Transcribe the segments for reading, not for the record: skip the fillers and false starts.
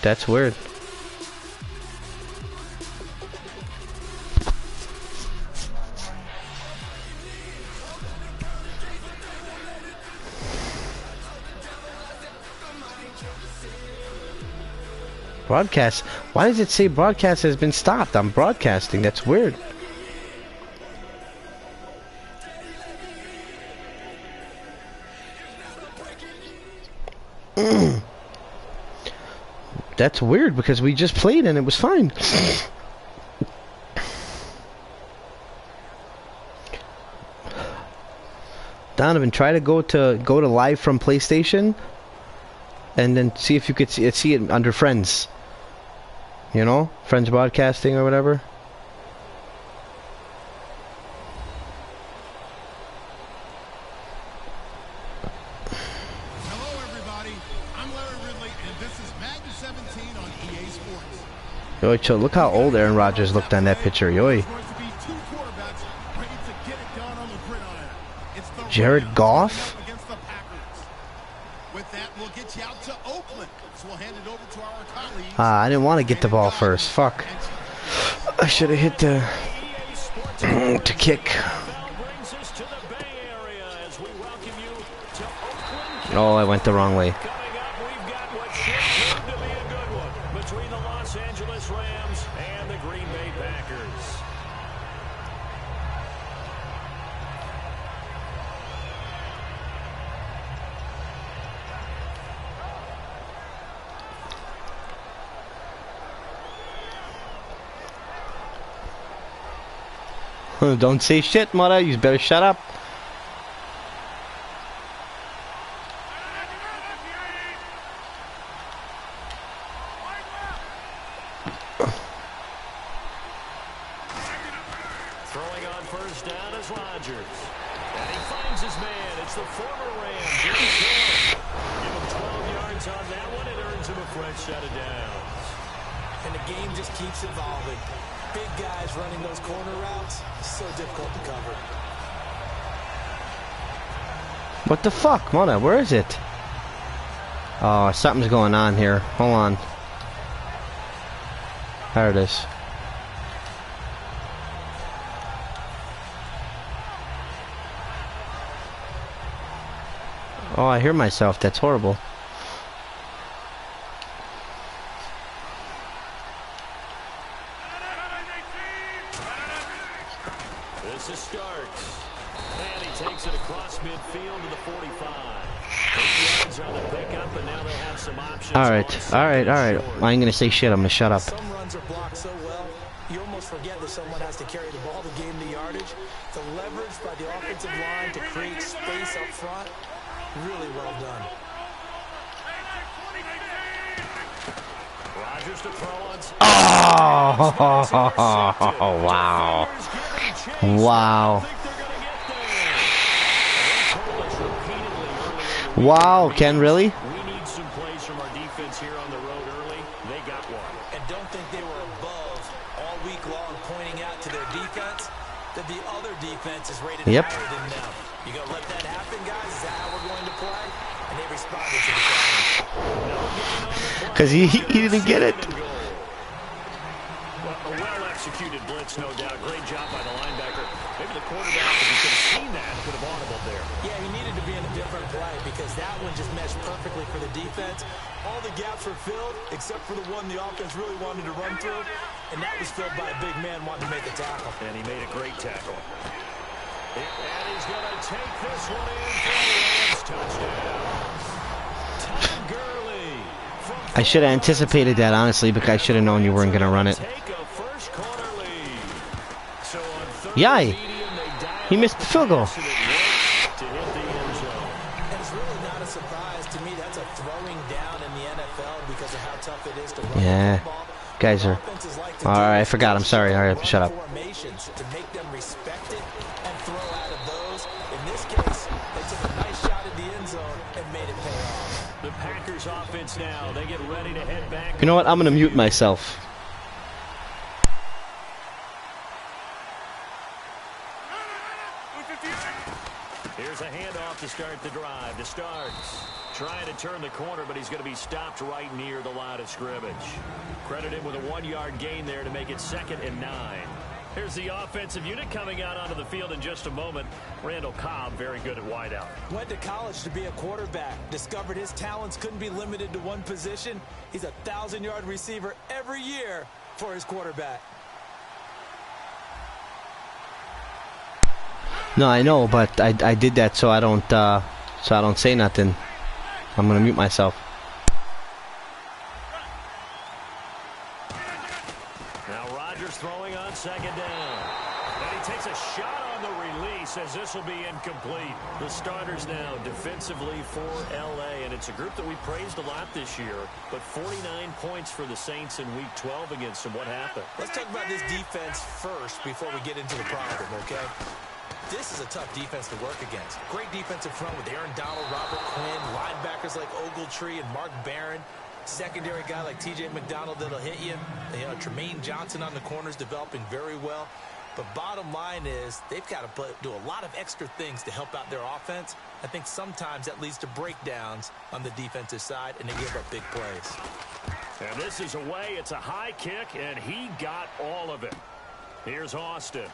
That's weird. Broadcast? Why does it say broadcast has been stopped? I'm broadcasting. That's weird. That's weird because we just played and it was fine. Donovan, try to go to live from PlayStation, and then see if you could see it under friends. You know, friends broadcasting or whatever. Hello, everybody. I'm Larry Ridley, and this is Madden 17 on EA Sports. Yo, chill. Look how old Aaron Rodgers looked on that picture. Yo. Jared Goff? With that, we'll get you out to Oakland. So we'll hand it over to our colleagues. I didn't want to get the ball first. Fuck. I should have hit the to kick. Oh, I went the wrong way. Between the Los Angeles Rams and the Green Bay Packers. Don't say shit, mother. You better shut up. Throwing on first down is Rodgers. And he finds his man. It's the former Ram, Jimmy Hill. Give him 12 yards on that one. It earns him a fresh set of downs. And the game just keeps evolving. Big guys running those corner routes, so difficult to cover. What the fuck, mother? Where is it? Oh, something's going on here. Hold on. There it is. Oh, I hear myself. That's horrible. This is Starks. And he takes it across midfield to the 45. 8 yards on the pickup, and now they'll have some options. Alright. I ain't gonna say shit. I'm gonna shut up. Some runs are blocked so well, you almost forget that someone has to carry the ball to gain the yardage. The leverage by the offensive line to create space up front, really well done. Rodgers to throw on. Oh, wow. Wow. Wow, Ken, really? We need some plays from our defense here on the road early. They got one. And don't think they were above all week long pointing out to their defense that the other defense is rated higher than them. You gonna let that happen, guys? Is that how we're going to play? And they responded to the challenge. Because he didn't get it. A well-executed blitz, no doubt. Great job by the linebacker. Maybe the quarterback, if he could have seen that, could have audibled there. Yeah, he needed to be in a different play because that one just meshed perfectly for the defense. All the gaps were filled except for the one the offense really wanted to run through, and that was filled by a big man wanting to make a tackle. And he made a great tackle. And he's going to take this one in for the Rams touchdown. Todd Gurley. I should have anticipated that, honestly, because I should have known you weren't going to run it. Yay! He missed the field goal. And it's really not a surprise to me. That's a throwing down in the NFL because of how tough it is to run the football. Guys are... Alright, I forgot. I'm sorry. Alright, shut up. Formations to make them respect it and throw out of those. In this case, they took a nice shot at the end zone and made it pay off. The Packers offense now. They get ready to head back. You know what? I'm going to mute myself. Here's a handoff to start the drive. To Starks. trying to turn the corner, but he's going to be stopped right near the line of scrimmage. Credit him with a 1-yard gain there to make it 2nd and 9. Here's the offensive unit coming out onto the field in just a moment. Randall Cobb, very good at wideout. Went to college to be a quarterback. Discovered his talents couldn't be limited to one position. He's a 1,000-yard receiver every year for his quarterback. No, I know, but I did that so I don't say nothing. I'm gonna mute myself. Now Rodgers throwing on 2nd down. And he takes a shot on the release as this will be incomplete. The starters now defensively for LA, and it's a group that we praised a lot this year, but 49 points for the Saints in Week 12 against them. What happened? Let's talk about this defense first before we get into the problem, okay? This is a tough defense to work against. Great defensive front with Aaron Donald, Robert Quinn, linebackers like Ogletree and Mark Barron, secondary guy like TJ McDonald that'll hit you. Tremaine Johnson on the corners developing very well. But bottom line is they've got to do a lot of extra things to help out their offense. I think sometimes that leads to breakdowns on the defensive side, and they give up big plays. And this is away. It's a high kick, and he got all of it. Here's Austin.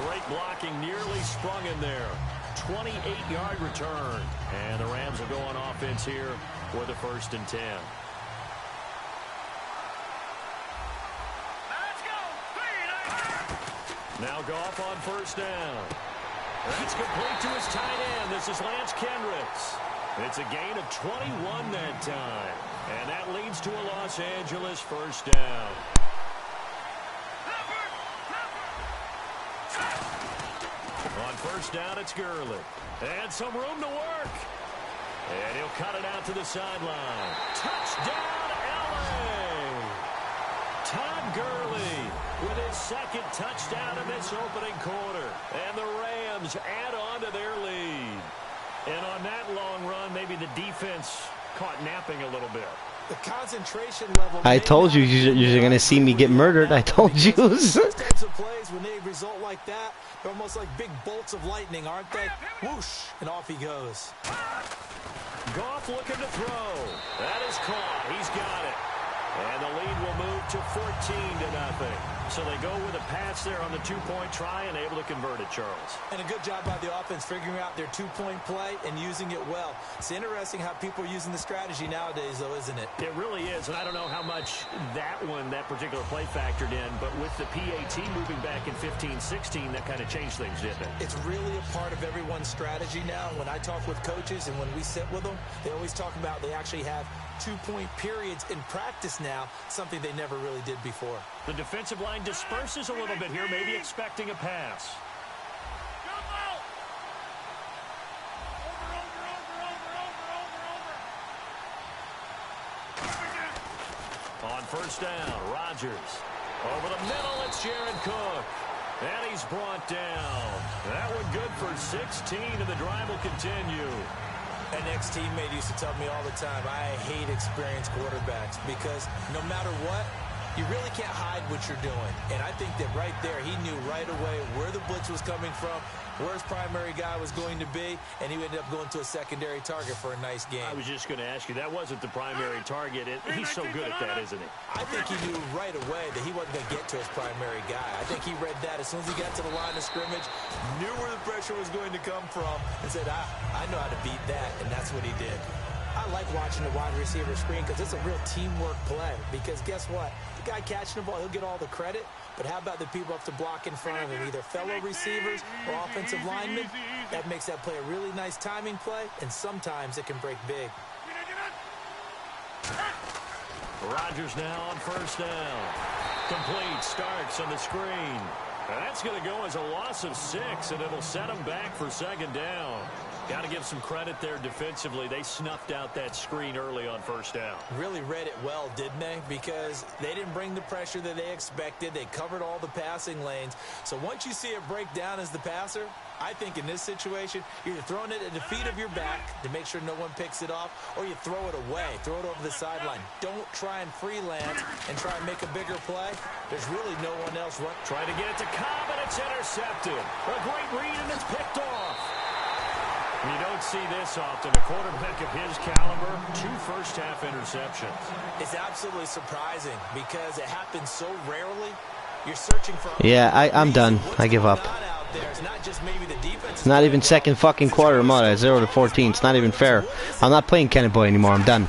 Great blocking, nearly sprung in there. 28-yard return. And the Rams will go on offense here with a 1st and 10. Now Goff on 1st down. It's complete to his tight end. This is Lance Kendricks. It's a gain of 21 that time. And that leads to a Los Angeles 1st down. On 1st down, it's Gurley. And some room to work. And he'll cut it out to the sideline. Touchdown, LA! Todd Gurley with his 2nd touchdown of this opening quarter. And the Rams add on to their lead. And on that long run, maybe the defense caught napping a little bit. The concentration level. I told you you're gonna see me get murdered. I told you. Those types of plays, when they result like that, they're almost like big bolts of lightning, aren't they? Whoosh, and off he goes. Goff looking to throw. That is caught. He's got it. And the lead will move to 14-0. So they go with a pass there on the 2-point try and able to convert it, Charles. And a good job by the offense figuring out their 2-point play and using it well. It's interesting how people are using the strategy nowadays, though, isn't it? It really is, and I don't know how much that particular play factored in, but with the PAT moving back in 15-16, that kind of changed things, didn't it? It's really a part of everyone's strategy now. When I talk with coaches and when we sit with them, they always talk about they actually have 2-point periods in practice now, something they never really did before. The defensive line disperses a little bit here, maybe expecting a pass. On 1st down, Rodgers. Over the middle, it's Jared Cook. And he's brought down. That one good for 16, and the drive will continue. An ex-teammate used to tell me all the time, I hate experienced quarterbacks because no matter what, you really can't hide what you're doing. And I think that right there, he knew right away where the blitz was coming from, where his primary guy was going to be, and he ended up going to a secondary target for a nice game. I was just going to ask you, that wasn't the primary target. He's so good at that, isn't he? I think he knew right away that he wasn't going to get to his primary guy. I think he read that as soon as he got to the line of scrimmage, knew where the pressure was going to come from, and said, I know how to beat that, and that's what he did. I like watching the wide receiver screen because it's a real teamwork play. Because guess what? The guy catching the ball, he'll get all the credit. But how about the people up to block in front of him, either fellow receivers or offensive linemen? That makes that play a really nice timing play, and sometimes it can break big. Rodgers now on 1st down. Complete. Starks on the screen. That's going to go as a loss of 6, and it'll set him back for 2nd down. Got to give some credit there defensively. They snuffed out that screen early on 1st down. Really read it well, didn't they? Because they didn't bring the pressure that they expected. They covered all the passing lanes. So once you see it break down as the passer, I think in this situation, you're throwing it at the feet of your back to make sure no one picks it off, or you throw it away, throw it over the sideline. Don't try and freelance and try and make a bigger play. There's really no one else running. Trying to get it to Cobb, and it's intercepted. A great read, and it's picked off. You don't see this often. A quarterback of his caliber, 2 first-half interceptions. It's absolutely surprising because it happens so rarely. You're searching for... Yeah, I'm done. I give up. It's not even second fucking quarter. I'm at 0-14. It's not even fair. I'm not playing Kenneth Boy anymore. I'm done.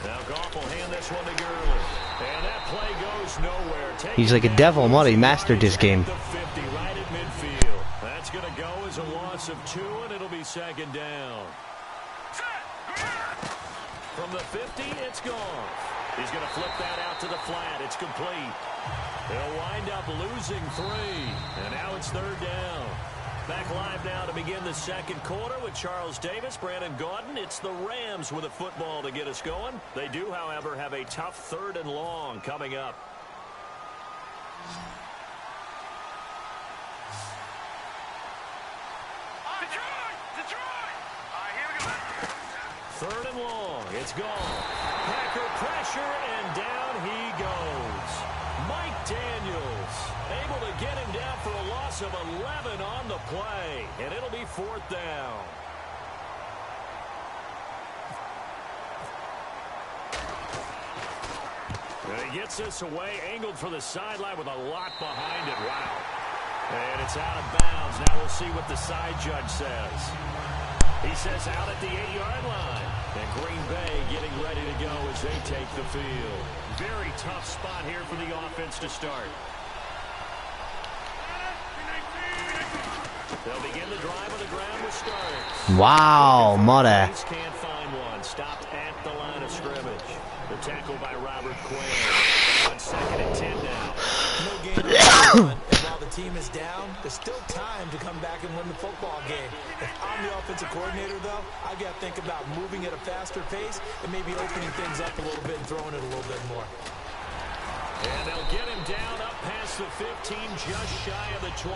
Now Goff will hand this one to Gurley. And that play goes nowhere. He's like a devil. He mastered this game. The 50 right at midfield. That's going to go as a loss of 2, and it'll be second down. From the 50, it's gone. He's going to flip that out to the flat. It's complete. They'll wind up losing 3. And now it's third down. Back live now to begin the second quarter with Charles Davis, Brandon Gaudin. It's the Rams with a football to get us going. They do, however, have a tough 3rd and long coming up. Detroit! Here we go. 3rd and long. It's gone. Packer pressure, and down he goes. Mike Daniels able to get him down for a loss of 11 on the play, and it'll be 4th down. And he gets this away, angled for the sideline with a lot behind it. Wow. And it's out of bounds. Now we'll see what the side judge says. He says out at the 8-yard line. And Green Bay getting ready to go as they take the field. Very tough spot here for the offense to start. They'll begin the drive on the ground with starters. Wow, mother. Can't find one. Stopped at the line of scrimmage. The tackle by Robert Quinn. On 2nd and 10 now. No game. And while the team is down, there's still time to come back and win the football game. If I'm the offensive coordinator, though, I've got to think about moving at a faster pace and maybe opening things up a little bit and throwing it a little bit more. And they'll get him down up past the 15, just shy of the 20.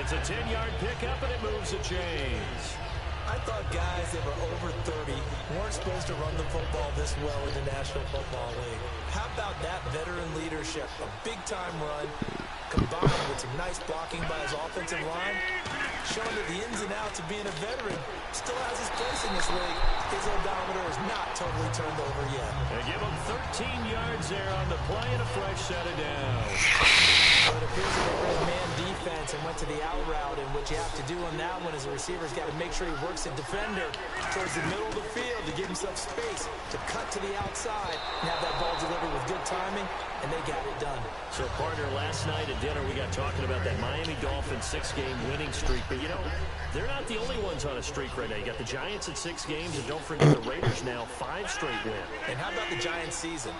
It's a 10-yard pickup, and it moves the chains. I thought guys that were over 30 weren't supposed to run the football this well in the National Football League. How about that veteran leadership? A big-time run combined with some nice blocking by his offensive line, showing that the ins and outs of being a veteran still has his place in this league. His odometer is not totally turned over yet. They give him 13 yards there on the play and a fresh set of downs. But it appears that they ran man defense and went to the out route, and what you have to do on that one is the receiver's got to make sure he works the defender towards the middle of the field to give himself space to cut to the outside and have that ball delivered with good timing, and they got it done. So, partner, last night at dinner we got talking about that Miami Dolphins 6-game winning streak, but you know, they're not the only ones on a streak right now. You got the Giants at 6 games, and don't forget the Raiders now 5 straight wins. And how about the Giants season?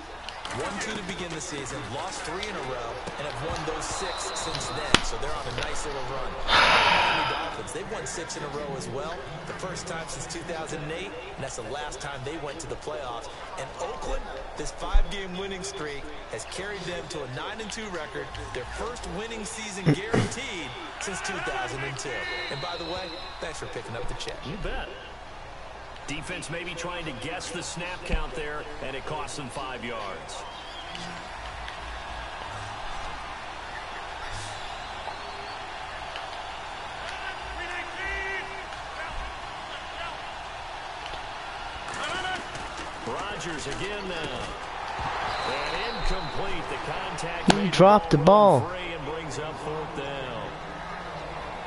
1-2 to begin the season, lost 3 in a row, and have won those 6 since then. So they're on a nice little run. The Miami Dolphins, they've won 6 in a row as well. The first time since 2008, and that's the last time they went to the playoffs. And Oakland, this 5-game winning streak has carried them to a 9-2 record, their first winning season guaranteed since 2002. And by the way, thanks for picking up the check. You bet. Defense maybe trying to guess the snap count there, and it costs them 5 yards. Rodgers again now. And incomplete. The contact. He dropped the ball. And brings up 4th down.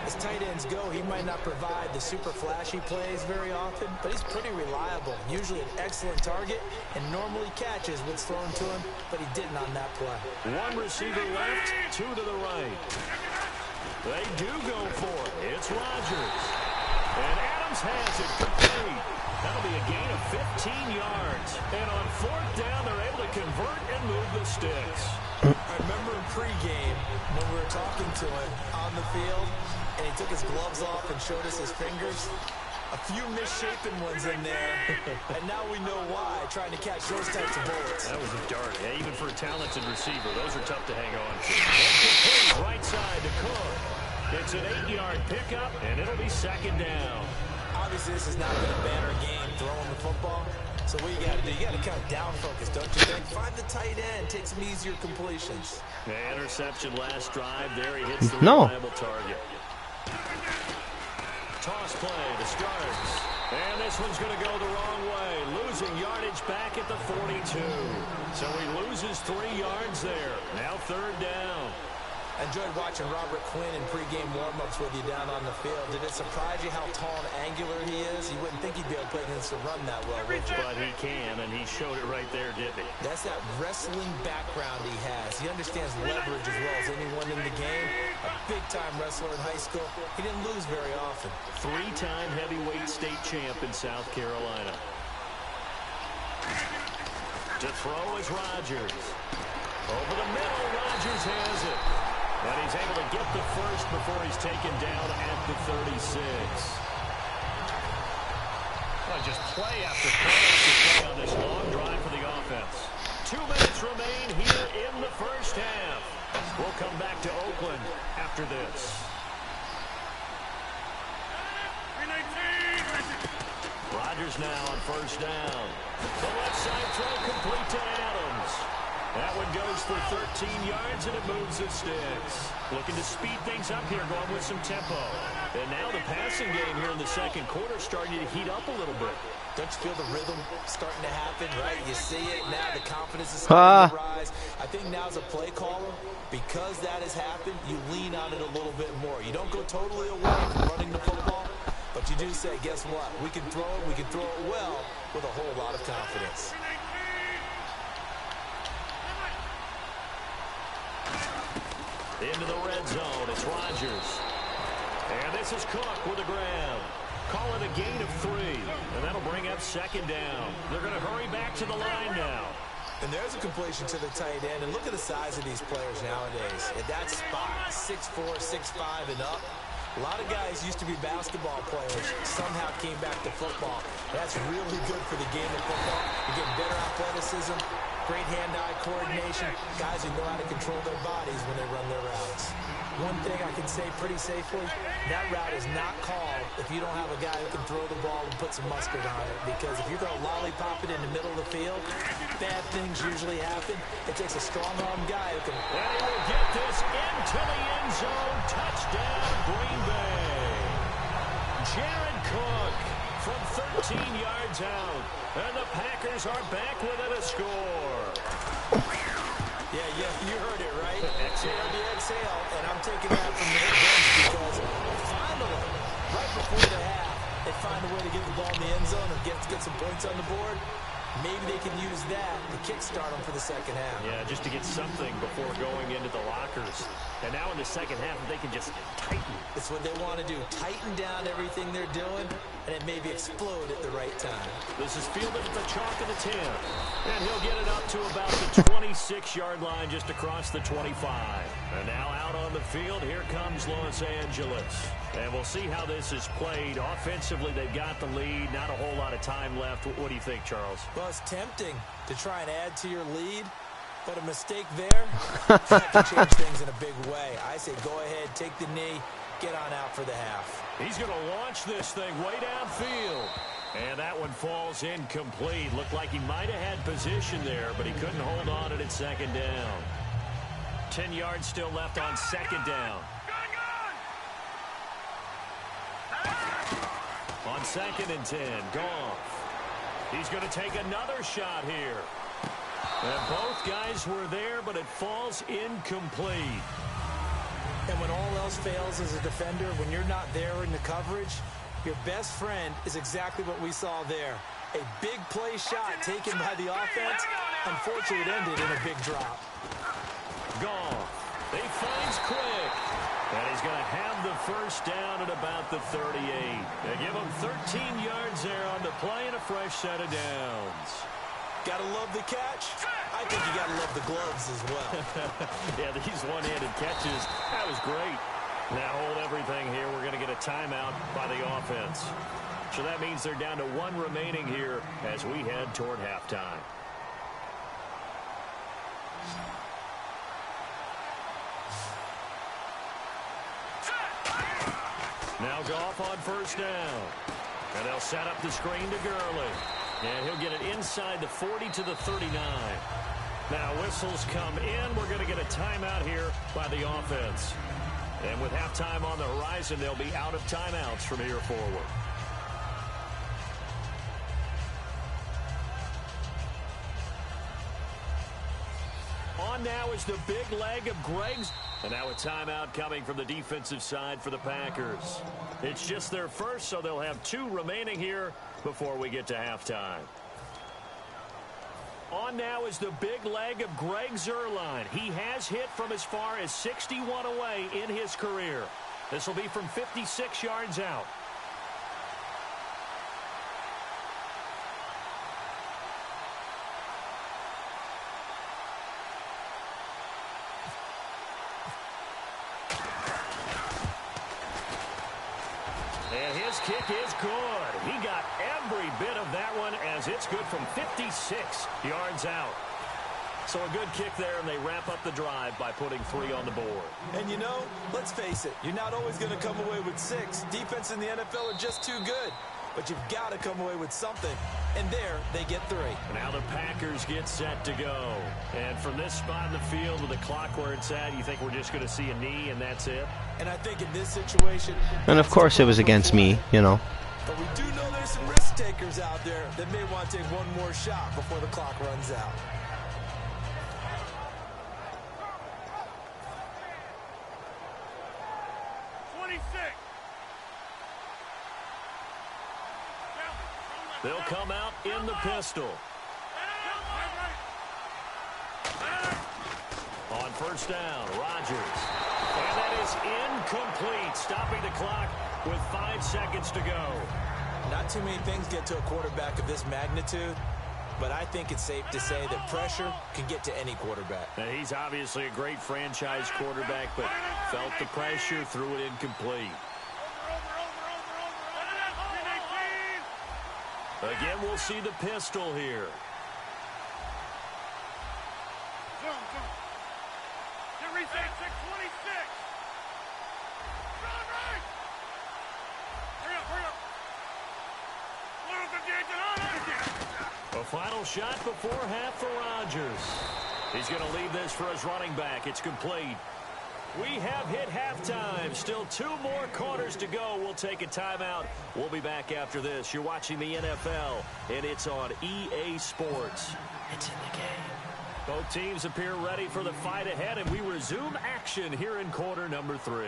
As tight ends go, he might not provide the super flashy plays very often, but he's pretty reliable. Usually an excellent target and normally catches what's thrown to him, but he didn't on that play. 1 receiver left, 2 to the right. They do go for it. It's Rodgers. And Adams has it complete. That'll be a gain of 15 yards. And on 4th down, they're able to convert and move the sticks. I remember in pregame when we were talking to him on the field, and he took his gloves off and showed us his fingers. A few misshapen ones in there, and now we know why, trying to catch those types of bullets. That was a dart. Yeah, even for a talented receiver, those are tough to hang on to. Right side to Cook. It's an 8-yard pickup, and it'll be 2nd down. Obviously, this has not been a banner game throwing the football. So what you got to do, you got to kind of down focus, don't you think? Find the tight end, take some easier completions. The interception last drive there. He hits the reliable target. Toss play to start. And this one's going to go the wrong way. Losing yardage back at the 42. So he loses 3 yards there. Now 3rd down. I enjoyed watching Robert Quinn in pregame warm-ups with you down on the field. Did it surprise you how tall and angular he is? You wouldn't think he'd be able to play against the run that well. But he can, and he showed it right there, didn't he? That's that wrestling background he has. He understands leverage as well as anyone in the game. A big-time wrestler in high school. He didn't lose very often. 3-time heavyweight state champ in South Carolina. To throw is Rodgers. Over the middle, Rodgers has it. And he's able to get the first before he's taken down at the 36. Well, just play after play after play on this long drive for the offense. 2 minutes remain here in the first half. We'll come back to Oakland after this. Rodgers now on 1st down. The left side throw complete to Adams. That one goes for 13 yards, and it moves the sticks. Looking to speed things up here, going with some tempo. And now the passing game here in the 2nd quarter starting to heat up a little bit. Don't you feel the rhythm starting to happen, right? You see it now, the confidence is starting to rise. I think now's a play caller. Because that has happened, you lean on it a little bit more. You don't go totally away from running the football, but you do say, guess what? We can throw it, we can throw it well with a whole lot of confidence. Into the red zone, it's Rodgers. And this is Cook with a grab. Call it a gain of 3, and that'll bring up 2nd down. They're going to hurry back to the line now. And there's a completion to the tight end. And look at the size of these players nowadays. At that spot, 6'4", 6'5", and up. A lot of guys used to be basketball players, somehow came back to football. That's really good for the game of football. You get better athleticism, great hand-eye coordination. Guys who know how to control their bodies when they run their routes. One thing I can say pretty safely, that route is not called if you don't have a guy who can throw the ball and put some mustard on it. Because if you're going to lollipop it in the middle of the field, bad things usually happen. It takes a strong-arm guy who can... And he will get this into the end zone. Touchdown, Green Bay. Jared Cook from 13 yards out. And the Packers are back within a score. Yeah, you heard it, right? Exhale. The exhale, and I'm taking that from the bench because finally, right before the half, they find a way to get the ball in the end zone and get some points on the board. Maybe they can use that to kickstart them for the 2nd half. Yeah, just to get something before going into the lockers. And now in the 2nd half, they can just tighten. It's what they want to do. Tighten down everything they're doing, and it maybe explode at the right time. This is fielded at the chalk of the 10. And he'll get it up to about the 26-yard line just across the 25. And now out on the field, here comes Los Angeles. And we'll see how this is played. Offensively, they've got the lead. Not a whole lot of time left. What do you think, Charles? Well, it's tempting to try and add to your lead. But a mistake there have to change things in a big way. I say go ahead, take the knee, get on out for the half. He's going to launch this thing way downfield. And that one falls incomplete. Looked like he might have had position there, but he couldn't hold on it at 2nd down. 10 yards still left on 2nd down. On 2nd and 10, Goff. He's going to take another shot here. And both guys were there, but it falls incomplete. And when all else fails as a defender, when you're not there in the coverage, your best friend is exactly what we saw there. A big play shot taken by the offense. Unfortunately, it ended in a big drop. Goff. He finds Quick. And he's going to have the first down at about the 38. They give him 13 yards there on the play and a fresh set of downs. Gotta love the catch. I think you gotta love the gloves as well. Yeah, these one-handed catches, that was great. Now hold everything here. We're going to get a timeout by the offense. So that means they're down to 1 remaining here as we head toward halftime. Now Goff on 1st down. And they'll set up the screen to Gurley. And he'll get it inside the 40 to the 39. Now whistles come in. We're going to get a timeout here by the offense. And with halftime on the horizon, they'll be out of timeouts from here forward. On now is the big leg of Greg's. And now a timeout coming from the defensive side for the Packers. It's just their first, so they'll have 2 remaining here before we get to halftime. On now is the big leg of Greg Zuerlein. He has hit from as far as 61 away in his career. This will be from 56 yards out. And his kick is good. He got every bit of that one as it's good from 56 yards out. So a good kick there, and they wrap up the drive by putting 3 on the board. And you know, let's face it, you're not always going to come away with 6. Defense in the NFL are just too good. But you've got to come away with something. And there, they get 3. Now the Packers get set to go. And from this spot in the field with the clock where it's at, you think we're just going to see a knee and that's it? And I think in this situation... And of course it was against me, you know. But we do know there's some risk takers out there that may want to take one more shot before the clock runs out. They'll come out in the pistol. On first down, Rodgers. And that is incomplete, stopping the clock with 5 seconds to go. Not too many things get to a quarterback of this magnitude, but I think it's safe to say that pressure can get to any quarterback. Now, he's obviously a great franchise quarterback, but felt the pressure, threw it incomplete. Again, we'll see the pistol here. A final shot before half for Rodgers. He's going to leave this for his running back. It's complete. We have hit halftime. Still 2 more quarters to go. We'll take a timeout. We'll be back after this. You're watching the NFL, and it's on EA Sports. It's in the game. Both teams appear ready for the fight ahead, and we resume action here in quarter number 3.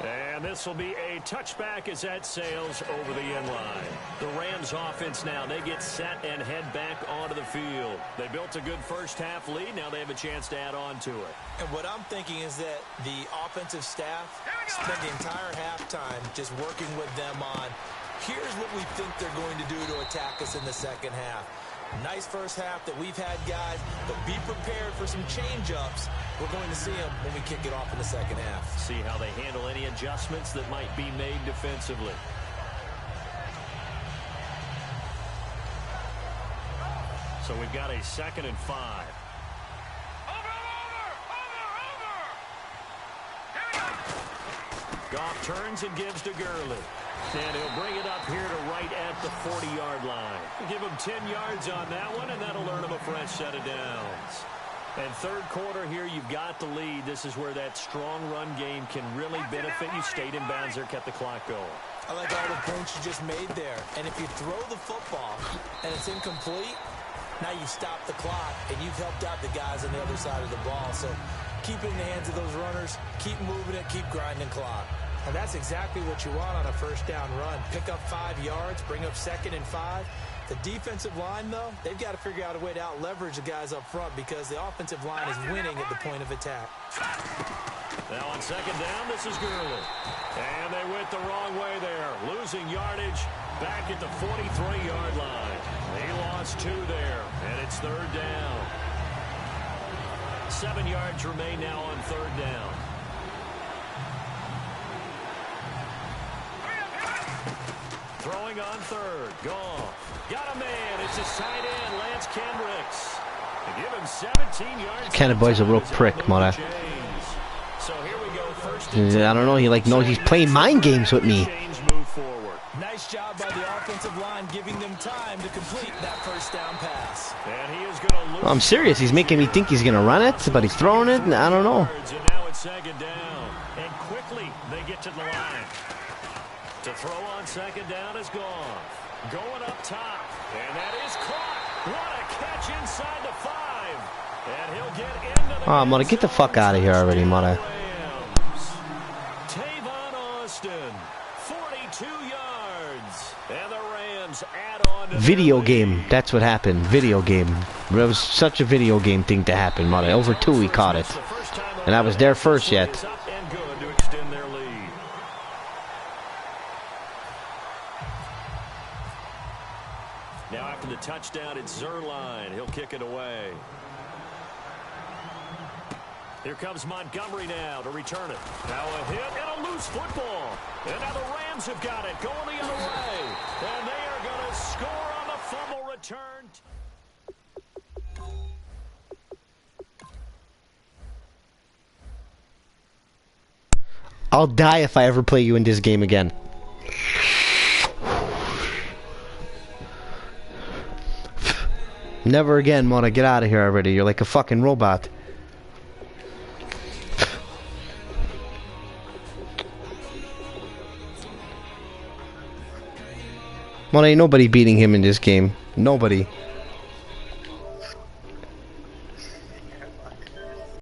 And this will be a touchback as that sails over the end line. The Rams offense now, they get set and head back onto the field. They built a good first half lead. Now they have a chance to add on to it. And what I'm thinking is that the offensive staff spent the entire halftime just working with them on, here's what we think they're going to do to attack us in the second half. Nice first half that we've had, guys, but be prepared for some change-ups. We're going to see them when we kick it off in the second half. See how they handle any adjustments that might be made defensively. So we've got a 2nd and 5. Goff turns and gives to Gurley. And he'll bring it up here to right at the 40-yard line. Give him 10 yards on that one, and that'll earn him a fresh set of downs. And third quarter here, you've got the lead. This is where that strong run game can really benefit you. Stayed in bounds there, kept the clock going. I like all the points you just made there. And if you throw the football and it's incomplete, now you stop the clock, and you've helped out the guys on the other side of the ball. So keep it in the hands of those runners. Keep moving it. Keep grinding clock. And that's exactly what you want on a first down run. Pick up 5 yards, bring up 2nd and 5. The defensive line, though, they've got to figure out a way to out-leverage the guys up front because the offensive line is winning at the point of attack. Now on 2nd down, this is Gurley. And they went the wrong way there. Losing yardage back at the 43-yard line. He lost 2 there, and it's 3rd down. 7 yards remain now on 3rd down. Throwing on 3rd. Goff. Got a man. It's his tight end, Lance Kendricks. They give him 17 yards. Kind of boy's a real prick, Mora. So here we go. First I don't know. He like knows he's playing mind games with me. Nice job by the offensive line, giving them time to complete that first down pass. And he is going to lose. I'm serious. He's making me think he's gonna run it, but he's throwing it, and I don't know. And now it's 2nd down. to the line. To throw on second down is gone. Going up top. And that is caught. What a catch inside the 5. And he'll get into the Oh, Mona, get the fuck out of here already, Mona. Tavon Austin, 42 yards. And the Rams add on to Video game. That's what happened. Video game. It was such a video game thing to happen, Mona. Over 2 he caught it. And I was there first yet. And good to extend their lead. Now after the touchdown, it's Zerline. He'll kick it away. Here comes Montgomery now to return it. Now a hit and a loose football. And now the Rams have got it going the other way. And they are going to score on the fumble return. I'll die if I ever play you in this game again. Never again, Mona. Get out of here already. You're like a fucking robot. Mona, ain't nobody beating him in this game. Nobody.